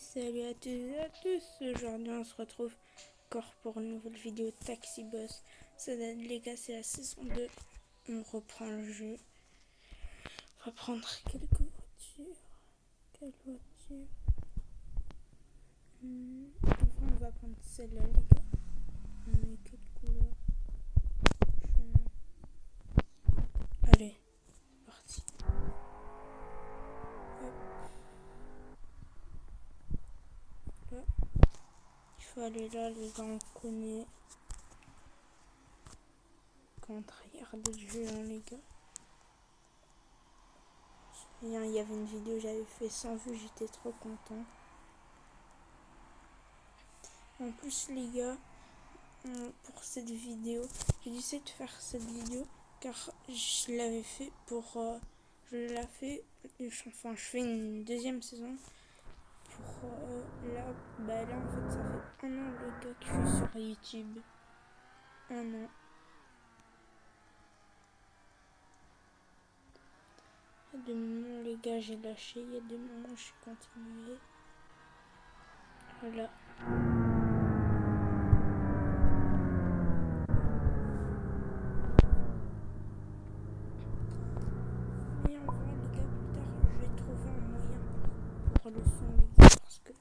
Salut à tous et à tous. Aujourd'hui on se retrouve encore pour une nouvelle vidéo de Taxi Boss. Ça date les gars, c'est la saison 2. On reprend le jeu. On va prendre quelques voitures. Quelle voiture On va prendre celle-là les gars. Mais quelle couleur? Allez, c'est parti. Hop. Là. Il faut aller là les gars, on connaît. Quand on regarde le jeu hein, les gars. Il y avait une vidéo que j'avais fait 100 vues, j'étais trop content. En plus les gars, pour cette vidéo, j'ai décidé de faire cette vidéo car je l'avais fait pour... je fais une deuxième saison pour là en fait ça fait 1 an les gars que je suis sur YouTube. 1 an. Il y a des moments les gars j'ai lâché, il y a des moments j'ai continué. Voilà. Et on verra les gars plus tard, je vais trouver un moyen pour le son les gars parce que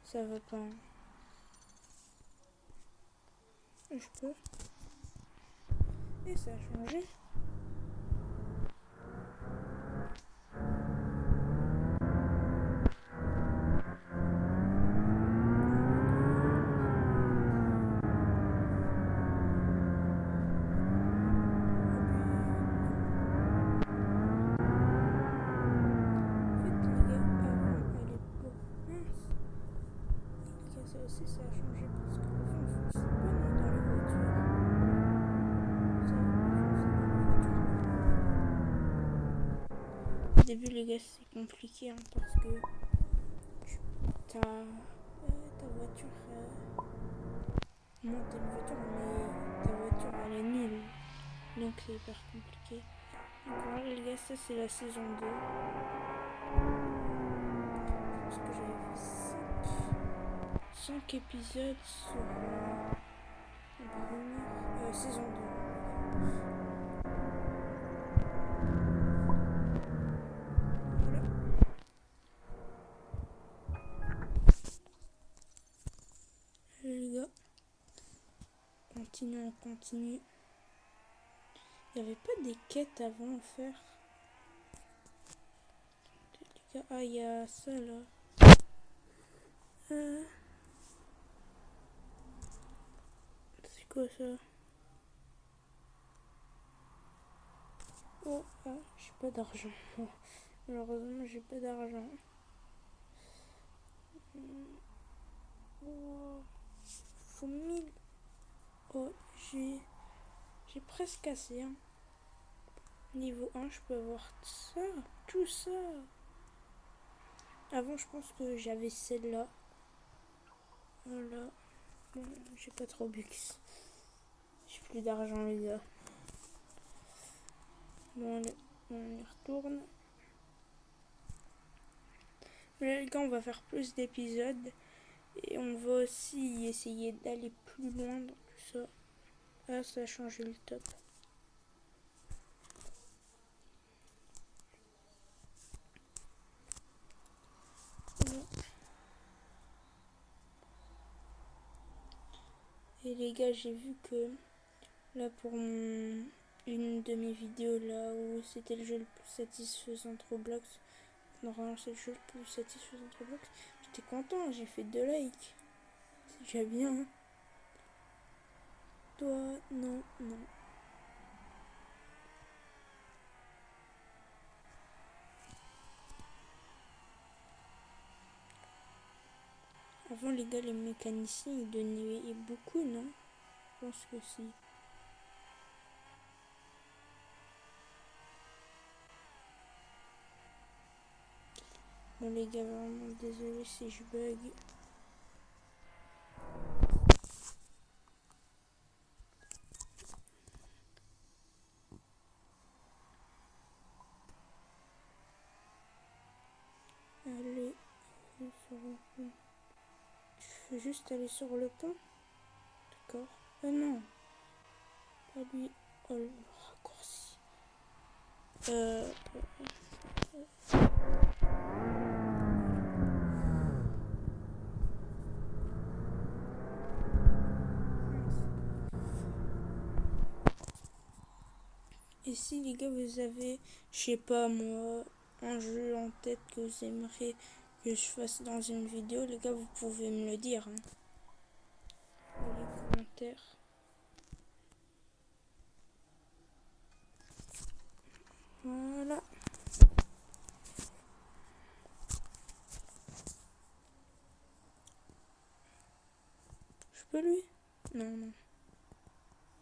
ça va pas. Je peux. Et ça a changé. Ça aussi ça a changé parce que avant on fonçait pas dans les voitures. Ça, on fonçait dans les voitures. Au début les gars c'est compliqué hein, parce que ta voiture monte une voiture mais ta voiture elle est nulle. Donc c'est hyper compliqué. Donc voilà les gars, ça c'est la saison 2. Je pense que j'avais fait 5 épisodes sur la première saison 2. Voilà. Les gars, on continue. Il n'y avait pas des quêtes avant à faire. Les gars, il y a ça là. C'est quoi ça? Oh, j'ai pas d'argent. Malheureusement, j'ai pas d'argent. Oh, faut 1000. Oh, j'ai presque assez. Hein. Niveau 1, je peux avoir ça, tout ça. Avant, je pense que j'avais celle-là. Voilà. Bon, j'ai pas trop bux. J'ai plus d'argent, les gars. Bon, on y retourne. Mais là, les gars, on va faire plus d'épisodes. Et on va aussi essayer d'aller plus loin dans tout ça. Ah, ça a changé le top. Bon. Et les gars, j'ai vu que là pour une de mes vidéos là où c'était le jeu le plus satisfaisant de Roblox. Normalement c'est le jeu le plus satisfaisant de Roblox. J'étais content, j'ai fait 2 likes. C'est déjà bien. Hein. Toi, non. Avant les gars, les mécaniciens ils donnaient beaucoup, non? Je pense que si. Bon les gars, vraiment désolé si je bug. Allez, on se reprend. peux juste aller sur le pont. D'accord. Ah non. Pas lui. Oh, le raccourci. Et si les gars vous avez, je sais pas moi, un jeu en tête que vous aimeriez que je fasse dans une vidéo, les gars vous pouvez me le dire hein, dans les commentaires. Voilà. Je peux lui? Non, non.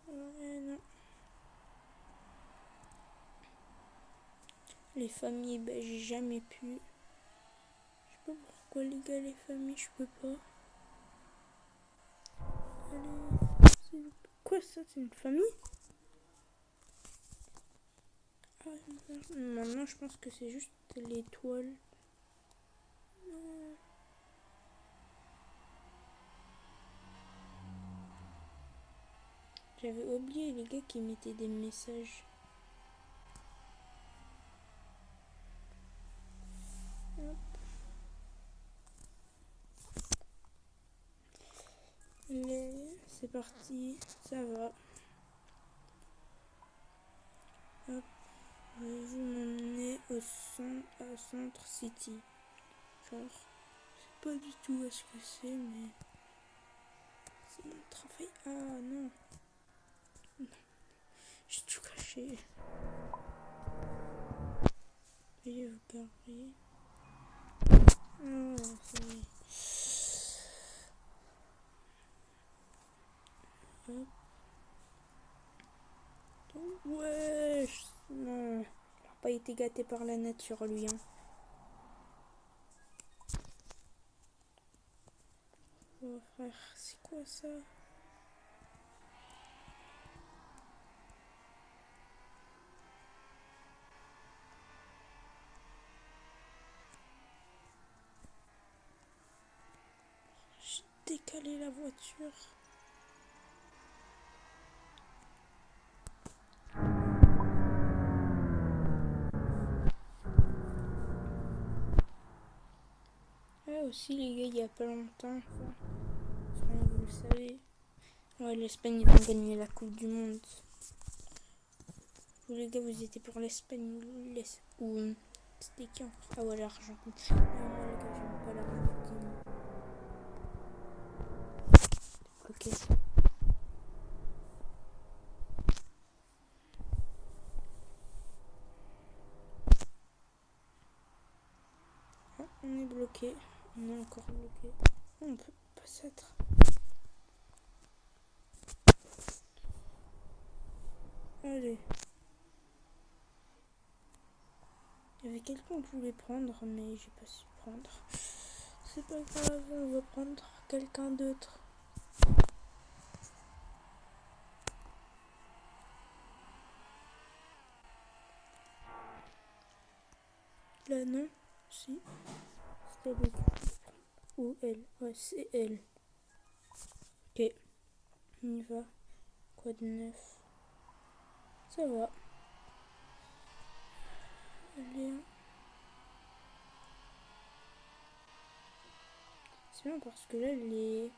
Ouais, non. Les familles, ben j'ai jamais pu. Je sais pas pourquoi les gars, les familles, je peux pas. Allez, quoi ça, c'est une famille? Ah, maintenant je pense que c'est juste l'étoile. J'avais oublié les gars qui mettaient des messages. Hop. C'est parti, ça va. Hop. Vous m'emmenez au centre city. Genre, je sais pas du tout où est-ce que c'est, mais c'est mon travail. Ah non. Non. J'ai tout caché. Veuillez vous garer. Ah, ça y est. Hop. Ouais, non. Il n'a pas été gâté par la nature, lui. Hein. Oh, frère, c'est quoi ça? J'ai décalé la voiture. Ah, aussi, les gars, il y a pas longtemps, enfin, vous le savez. Ouais, l'Espagne, ils ont gagné la Coupe du Monde. Vous, les gars, vous étiez pour l'Espagne ou c'était qui encore? Ah ouais, l'Argentine. Ah, moi, les gars, j'aime pas l'Argentine. Ok. Ah, on est bloqué. On est encore bloqué. Oh, on peut pas s'être. Allez. Il y avait quelqu'un que je voulais prendre, mais j'ai pas su prendre. C'est pas grave, on va prendre quelqu'un d'autre. Là, non? Si. C'était lui. Ou elle. Ouais, c'est elle. Ok. On y va. Quoi de neuf? Ça va. Allez. C'est bien parce que là, les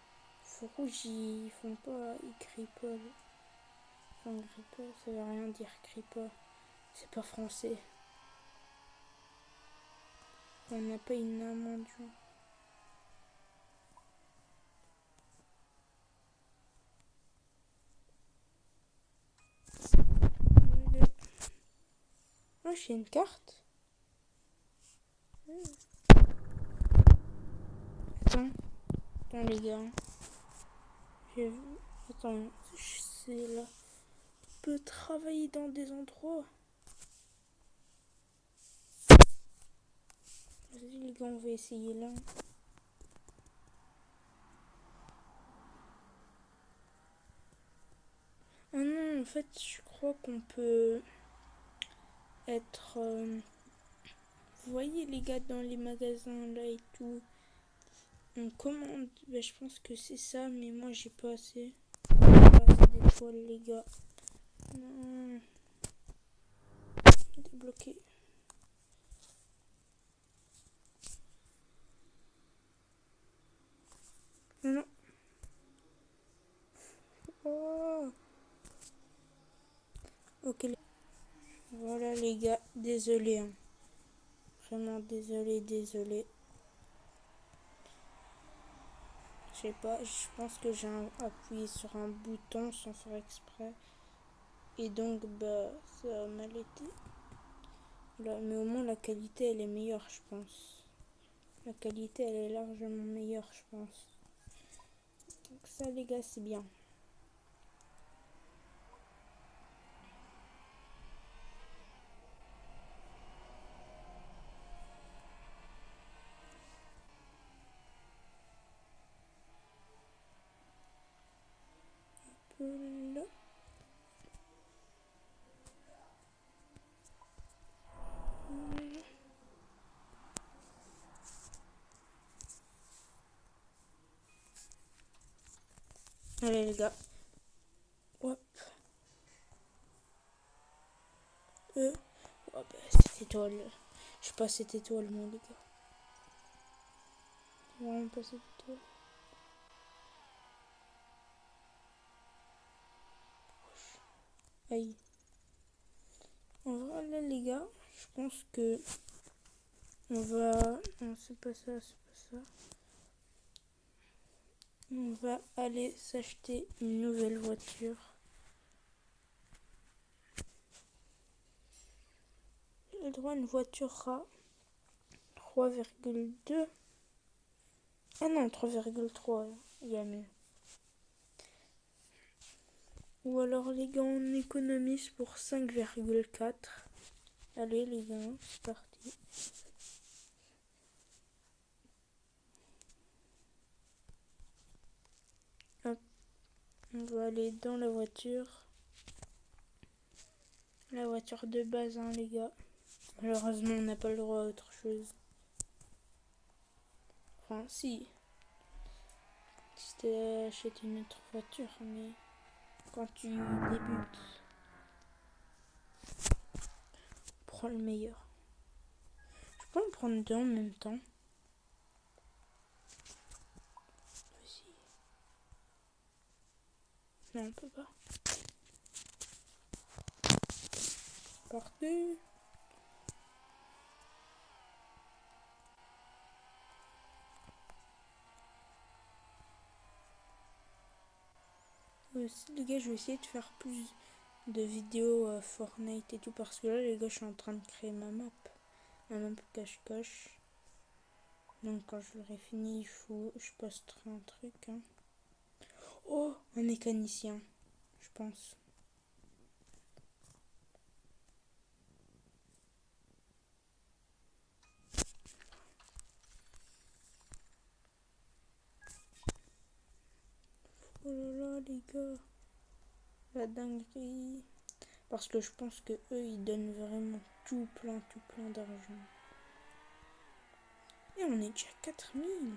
feux rouges, ils font pas. Ils crient pas. Enfin, ils crient pas. Ça veut rien dire, crient pas. C'est pas français. On n'a pas une amende. Oh, j'ai une carte. Attends. Attends, les gars. J'ai vu. Attends, c'est là. On peut travailler dans des endroits. Vas-y, les gars, on va essayer là. Ah non, en fait, je crois qu'on peut être. Vous voyez, les gars, dans les magasins là et tout. On commande, ben, je pense que c'est ça, mais moi j'ai pas assez. Pas assez d'étoiles, les gars. Non. Débloqué. Non. Oh. Ok. Voilà les gars, désolé. Hein. Vraiment désolé. Je sais pas, je pense que j'ai appuyé sur un bouton sans faire exprès. Et donc, bah, ça a mal été. Là, mais au moins, la qualité, elle est meilleure, je pense. La qualité, elle est largement meilleure, je pense. Donc ça, les gars, c'est bien. Là. Allez, les gars. Hop. Oh, bah, cette étoile. Je sais pas cette étoile, moi, les gars. Vraiment pas cette étoile. Aïe. En vrai, là, les gars, je pense que on va... Non, c'est pas ça, c'est pas ça. On va aller s'acheter une nouvelle voiture. J'ai le droit à une voiture RA 3,2. Ah non, 3,3. Il y a mieux. Ou alors les gars, on économise pour 5,4. Allez les gars, c'est parti. Hop, on va aller dans la voiture. La voiture de base, hein, les gars. Malheureusement, on n'a pas le droit à autre chose. Enfin, si. Si tu achètes une autre voiture, mais quand tu débutes, prends le meilleur. Je peux en prendre deux en même temps. Aussi. Non, on peut pas. Parti. Aussi, les gars, je vais essayer de faire plus de vidéos Fortnite et tout parce que là, les gars, je suis en train de créer ma map cache-cache. Donc, quand je l'aurai fini, je posterai un truc. Hein. Oh, un mécanicien, je pense. Oh là là, les gars, la dinguerie. Parce que je pense que eux, ils donnent vraiment tout plein d'argent. Et on est déjà à 4000.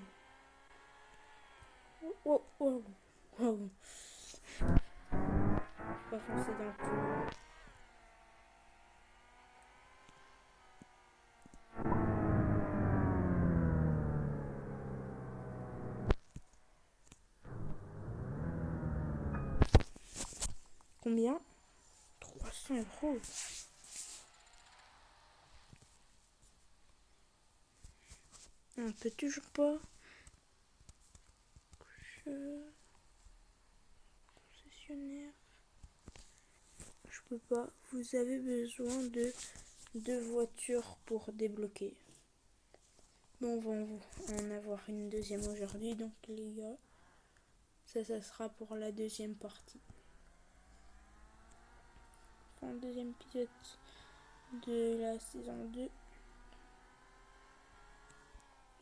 Oh, oh, oh, oh. Je vais pas foncer dans le tout. Combien? 300 €. On peut toujours pas. Concessionnaire. Je peux pas. Vous avez besoin de 2 voitures pour débloquer. Bon, on va en avoir une deuxième aujourd'hui, donc les gars, ça sera pour la deuxième partie. Enfin, le deuxième épisode de la saison 2.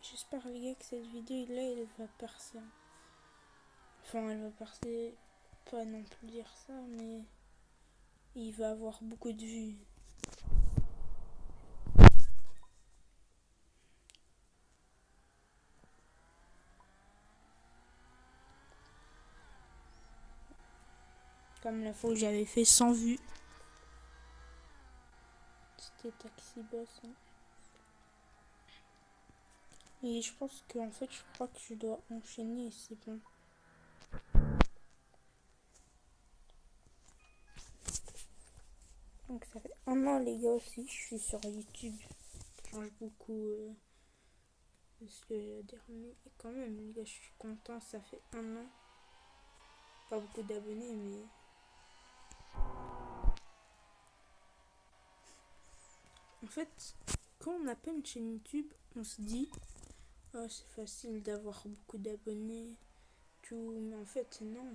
J'espère les gars que cette vidéo là elle va percer. Enfin elle va percer, pas non plus dire ça, mais il va avoir beaucoup de vues. Comme la fois où j'avais fait 100 vues. C'était Taxi Boss. Hein. Et je pense qu'en fait, je crois que je dois enchaîner et c'est bon. Donc ça fait 1 an les gars aussi, je suis sur YouTube. Ça change beaucoup de ce que j'ai à dire. Mais quand même les gars, je suis content, ça fait 1 an. Pas beaucoup d'abonnés mais... En fait, quand on appelle une chaîne YouTube, on se dit oh, c'est facile d'avoir beaucoup d'abonnés, tout, mais en fait non.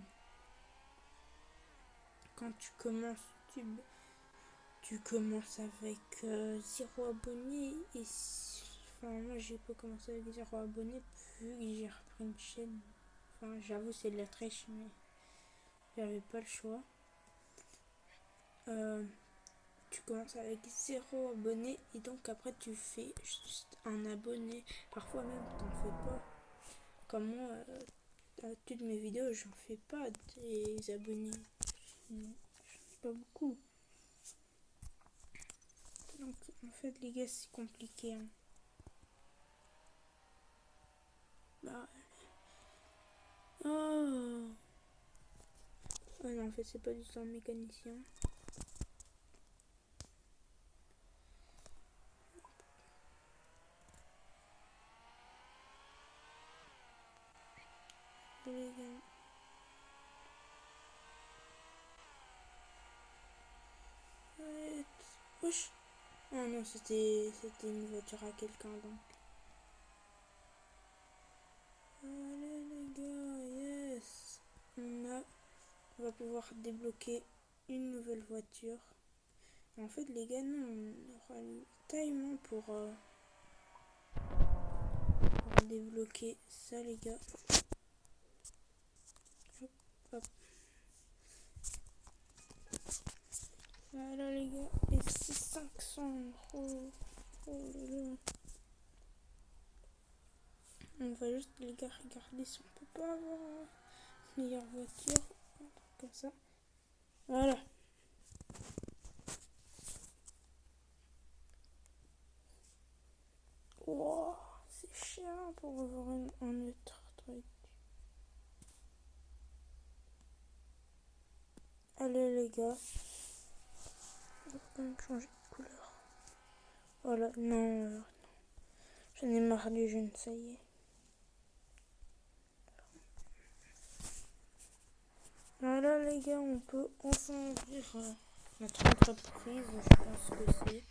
Quand tu commences YouTube, tu commences avec 0 abonnés et enfin moi j'ai pas commencé avec 0 abonnés vu que j'ai repris une chaîne. Enfin j'avoue c'est de la triche mais j'avais pas le choix. Tu commences avec 0 abonnés et donc après tu fais juste un abonné. Parfois même t'en fais pas. Comme moi, toutes mes vidéos j'en fais pas des abonnés. J'en ai pas beaucoup. Donc en fait les gars c'est compliqué. Hein. Bah. Oh. Ah non en fait c'est pas du tout un mécanicien. Les gars. Wesh. Oh non c'était une voiture à quelqu'un donc. Allez les gars, yes. On va pouvoir débloquer une nouvelle voiture. En fait les gars non, on aura le time pour débloquer ça les gars. Hop, hop. Voilà les gars, et c'est 500 €. Oh là là. On va juste les gars regarder si on peut pas avoir une meilleure voiture. Un truc comme ça. Voilà. Wow, c'est cher pour avoir un autre truc. Allez les gars. On va quand même changer de couleur. Voilà, non. J'en ai marre du jaune, ça y est. Voilà les gars, on peut enfin ouvrir notre entreprise, je pense que c'est.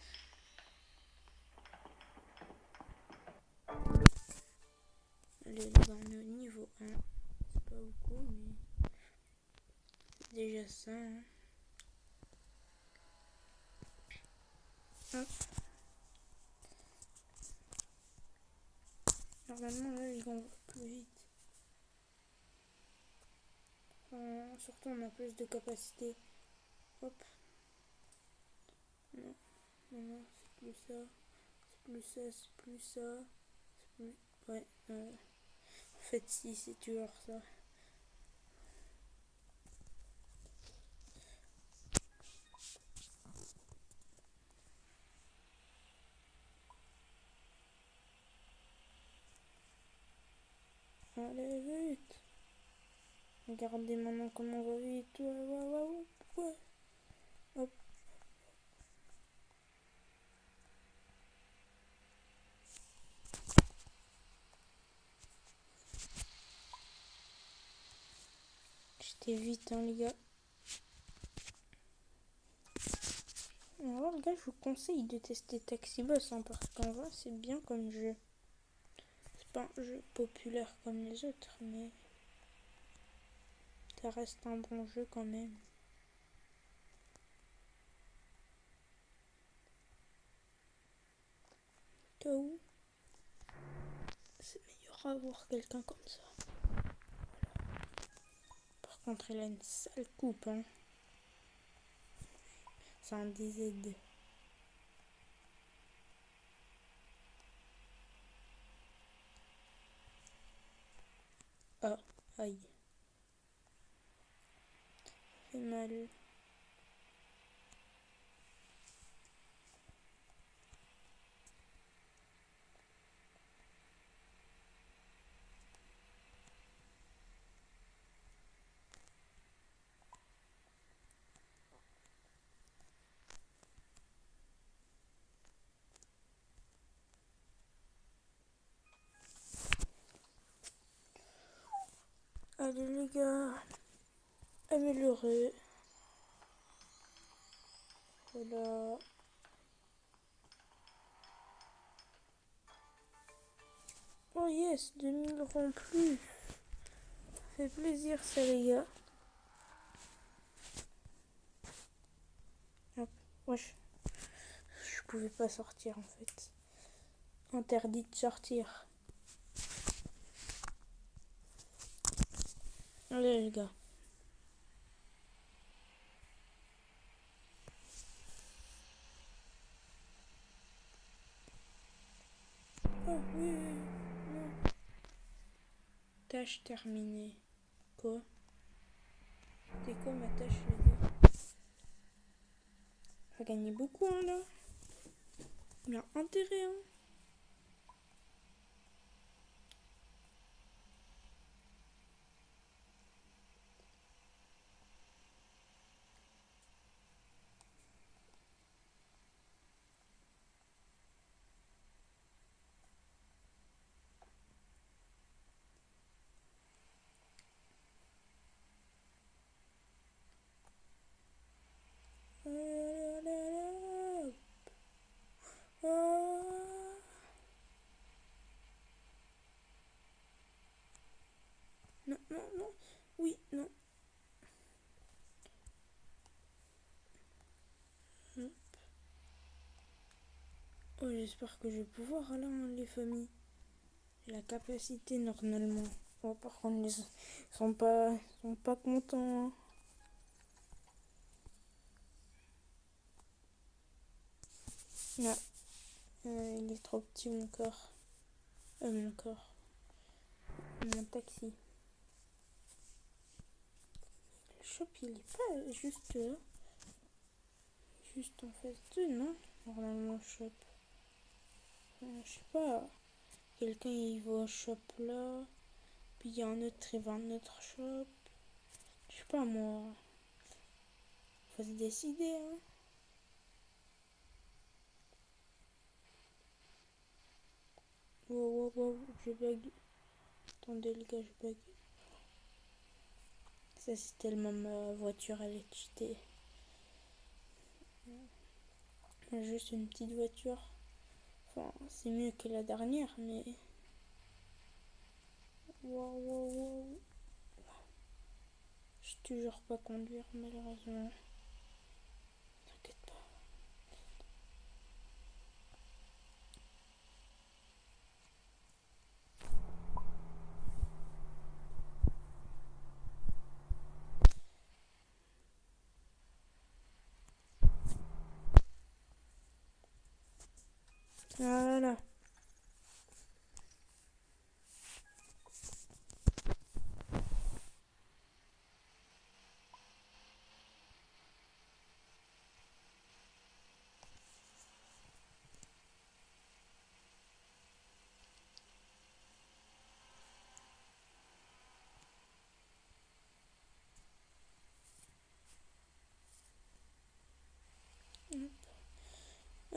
Allez les gars, on est au niveau 1. C'est pas beaucoup, mais c'est déjà ça. Hein. Hop. Normalement là les gars on va plus vite. Surtout on a plus de capacité. Hop. Non, c'est plus ça. C'est plus ça, c'est plus ça. C'est plus... Ouais. En fait si, c'est toujours ça. Allez vite. Regardez maintenant comment on va vite. Ouais. Hop. J'étais vite hein les gars. Alors les gars je vous conseille de tester Taxi Boss hein, parce qu'en vrai c'est bien comme jeu. C'est pas un jeu populaire comme les autres mais ça reste un bon jeu quand même. Cas où c'est meilleur avoir quelqu'un comme ça. Par contre il a une sale coupe hein. C'est un DZ. Ah, aïe. fait mal. Allez les gars, améliorer. Voilà. Oh yes, 2000 rangs plus. Ça fait plaisir ça les gars. Hop. Moi je pouvais pas sortir en fait. Interdit de sortir. Allez les gars. Oh oui, non. Tâche terminée. Quoi? C'est quoi ma tâche les gars? On va gagner beaucoup hein là. Il y a intérêt hein. Allez, allez, allez. Ah. Non, non, non. Oui, non. Oh, j'espère que je vais pouvoir là, hein, les familles. J'ai la capacité normalement. Oh, par contre, ils sont pas contents. Hein. Non, il est trop petit mon corps. Mon corps. Mon taxi. Le shop, il est pas juste là. Juste en face d'eux, non? Normalement, le shop. Je sais pas. Quelqu'un il va au shop là. Puis il y a un autre, il va à un autre shop. Je sais pas moi. Faut se décider, hein. Wow, wow, wow, je bug. Attendez les gars, je bug. Ça c'est tellement ma voiture, elle est cheatée. Juste une petite voiture. Enfin, c'est mieux que la dernière, mais... Wow, wow, wow. Je sais toujours pas conduire, malheureusement. T'inquiète pas. Voilà.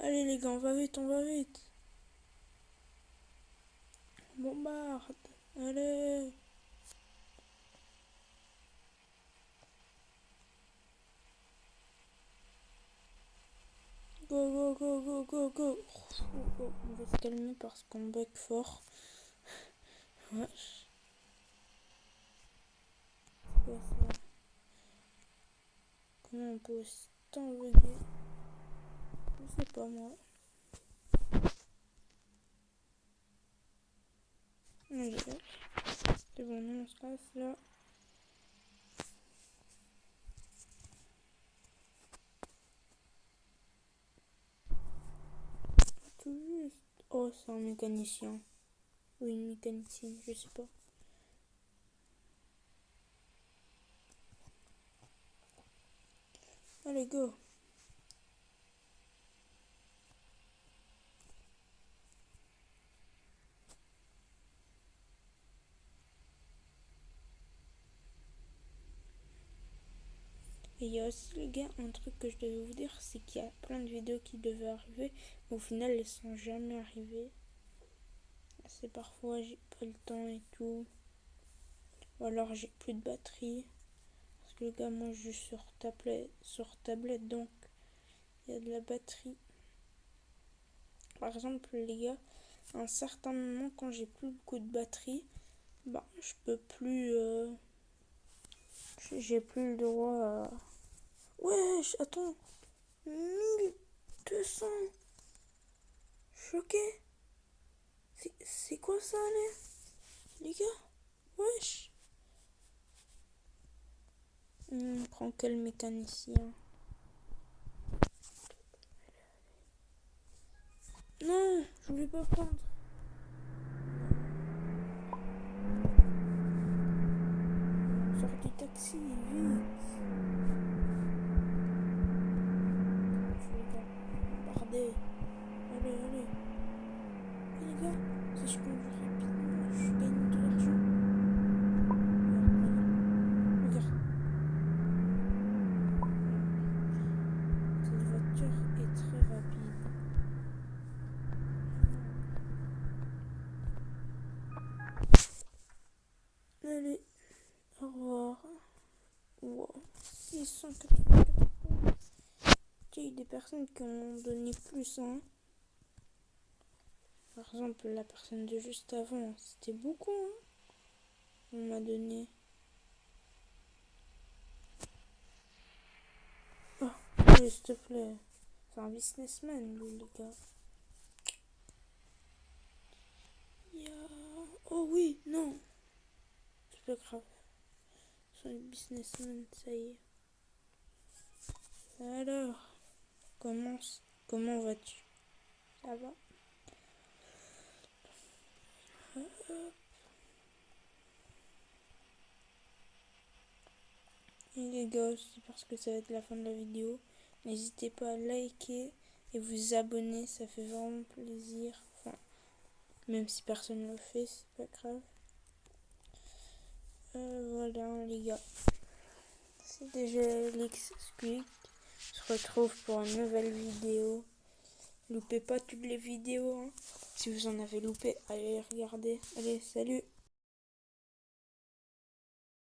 Allez les gars, on va vite, on va vite. Bombarde. Allez. Go, go, go, go, go, go. Oh, on va se calmer parce qu'on bug fort. Wesh. C'est quoi ça? Comment on peut autant bugger? Je sais pas moi. Allez, c'est bon, on se casse là. Tout juste. Oh, c'est un mécanicien. Ou une mécanicienne, je sais pas. Allez, go. Et il y a aussi les gars, un truc que je devais vous dire, c'est qu'il y a plein de vidéos qui devaient arriver, mais au final elles sont jamais arrivées. C'est parfois j'ai pas le temps et tout, ou alors j'ai plus de batterie. Parce que les gars, moi je joue sur tablette, donc il y a de la batterie. Par exemple les gars, à un certain moment quand j'ai plus beaucoup de batterie, bah je peux plus, j'ai plus le droit à... Wesh, attends, 1200. Choqué. C'est quoi ça, les gars? Wesh. On prend quel mécanicien? Non, je voulais pas prendre. Sors du taxi, vite. Je les gars, bardé. Allez, allez. Et les gars, si je conduis rapidement, je gagne de l'argent. Regarde. Cette voiture est très rapide. Allez, au revoir. Wow, 684. Il y a des personnes qui ont donné plus, hein. Par exemple, la personne de juste avant, c'était beaucoup, hein. On m'a donné. Oh, allez, s'il te plaît. C'est un businessman, lui, les gars. Oh oui, non. C'est pas grave. C'est un businessman, ça y est. Alors, comment vas-tu? Ça va? Et les gars, c'est parce que ça va être la fin de la vidéo. N'hésitez pas à liker et vous abonner, ça fait vraiment plaisir. Enfin, même si personne ne le fait, c'est pas grave. Voilà les gars. C'est déjà Alex Squeak. On se retrouve pour une nouvelle vidéo. Loupez pas toutes les vidéos, hein. Si vous en avez loupé, allez les regarder. Allez, salut!